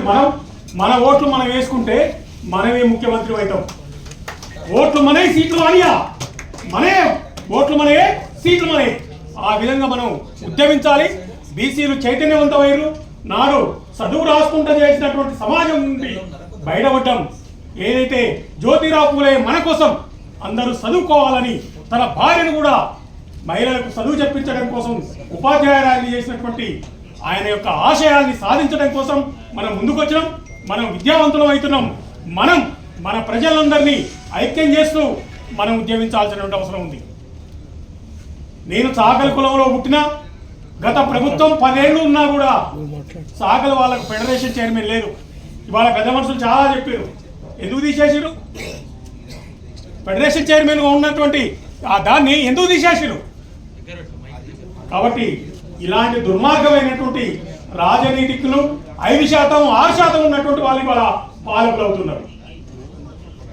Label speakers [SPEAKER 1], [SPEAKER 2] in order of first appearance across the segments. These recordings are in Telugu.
[SPEAKER 1] ఉన్నటువంటి మన ఓట్లు మనం వేసుకుంటే మనమే ముఖ్యమంత్రి అవుతాం. ఓట్లు మనే, సీట్లు మనయా, మనే ఓట్లు మనయే, సీట్లు మనయే. ఆ విధంగా మనం ఉద్యమించాలి. బీసీలు చైతన్యవంతమయ్యారు. నాడు చదువు రాసుకుంటూ చేసినటువంటి సమాజం నుండి బయటపడ్డం. ఏదైతే జ్యోతిరావు పూలే మన కోసం అందరూ చదువుకోవాలని తన భార్యను కూడా మహిళలకు చదువు చెప్పించడం కోసం ఉపాధ్యాయురాలు చేసినటువంటి ఆయన యొక్క ఆశయాల్ని సాధించడం కోసం మనం ముందుకొచ్చినాం. మనం విద్యావంతులం అవుతున్నాం. మనం మన ప్రజలందరినీ ఐక్యం చేస్తూ మనం ఉద్యమించాల్సినటువంటి అవసరం ఉంది. నేను సాగల కులంలో పుట్టినా, గత ప్రభుత్వం 10 ఏళ్ళు ఉన్నా కూడా సాగల వాళ్ళకు ఫెడరేషన్ చైర్మన్ లేదు. ఇవాళ పెద్ద మనుషులు చాలా చెప్పారు, ఎందుకు తీసేసారు ఫెడరేషన్ చైర్మన్గా ఉన్నటువంటి దాన్ని ఎందుకు తీసేసారు. కాబట్టి ఇలాంటి దుర్మార్గమైనటువంటి రాజనీతికులు 5%, 6% ఉన్నటువంటి వాళ్ళు ఇవాళ పాలకులు అవుతున్నారు.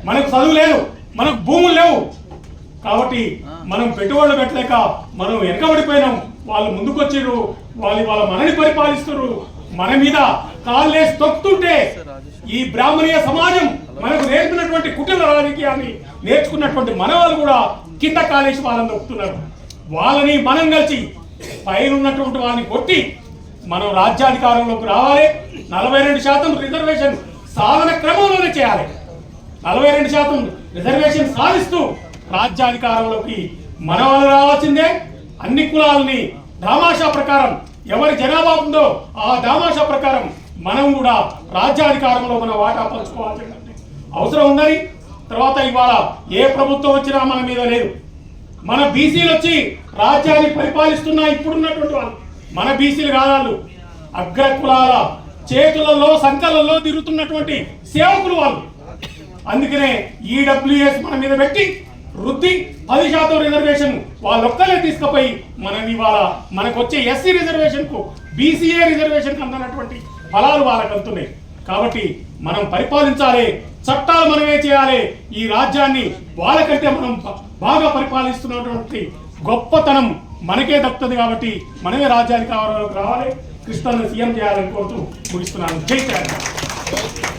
[SPEAKER 1] మనకు చదువు లేదు, మనకు భూములు లేవు. కాబట్టి మనం పెట్టుబడులు పెట్టలేక మనం వెనకబడిపోయినాం. వాళ్ళు ముందుకొచ్చారు, వాళ్ళ మనని పరిపాలిస్తారు. మన మీద కాళ్ళేసి తొక్కుతుంటే ఈ బ్రాహ్మణీయ సమాజం మనకు నేర్పినటువంటి కుటుంబ రాజకీయాన్ని నేర్చుకున్నటువంటి మన వాళ్ళు కూడా కింద కాలేసి వాళ్ళని తొక్కుతున్నారు. వాళ్ళని మనం కలిసి పైన ఉన్నటువంటి వాళ్ళని కొట్టి మనం రాజ్యాధికారంలోకి రావాలి. 42% రిజర్వేషన్ సాధన క్రమంలోనే చేయాలి. 42% రిజర్వేషన్ సాధిస్తూ రాజ్యాధికారంలోకి మన వాళ్ళు రావాల్సిందే. అన్ని కులాలని దామాషా ప్రకారం ఎవరి జనాభా ఉందో ఆ దామాషా ప్రకారం మనం కూడా రాజ్యాధికారంలో మన వాటా పంచుకోవాల్సిన అవసరం ఉందని. తర్వాత ఇవాళ ఏ ప్రభుత్వం వచ్చినా మన మీద లేదు. మన బీసీలు వచ్చి రాజ్యాన్ని పరిపాలిస్తున్నా ఇప్పుడున్నటువంటి వాళ్ళు మన బీసీలు కాదాళ్ళు. అగ్ర కులాల చేతులలో సంకలలో తిరుగుతున్నటువంటి సేవకులు వాళ్ళు. అందుకనే ఈడబ్ల్యూఎస్ మన మీద పెట్టి వృద్ధి 10% రిజర్వేషన్ వాళ్ళొక్కలే తీసుకుపోయి మనం ఇవాళ మనకు వచ్చే ఎస్సీ రిజర్వేషన్ కు, బీసీఏ రిజర్వేషన్ కు అందనటువంటి ఫలాలు వాళ్ళకు అందుతున్నాయి. కాబట్టి మనం పరిపాలించాలి, చట్టాలు మనమే చేయాలి. ఈ రాజ్యాన్ని వాళ్ళకంటే మనం బాగా పరిపాలిస్తున్నటువంటి గొప్పతనం మనకే దక్కుతుంది. కాబట్టి మనమే రాజ్యాధికారంలోకి రావాలి. కృష్ణను సీఎం చేయాలని కోరుతూ ముగిస్తున్నాను. జై తెలంగాణ.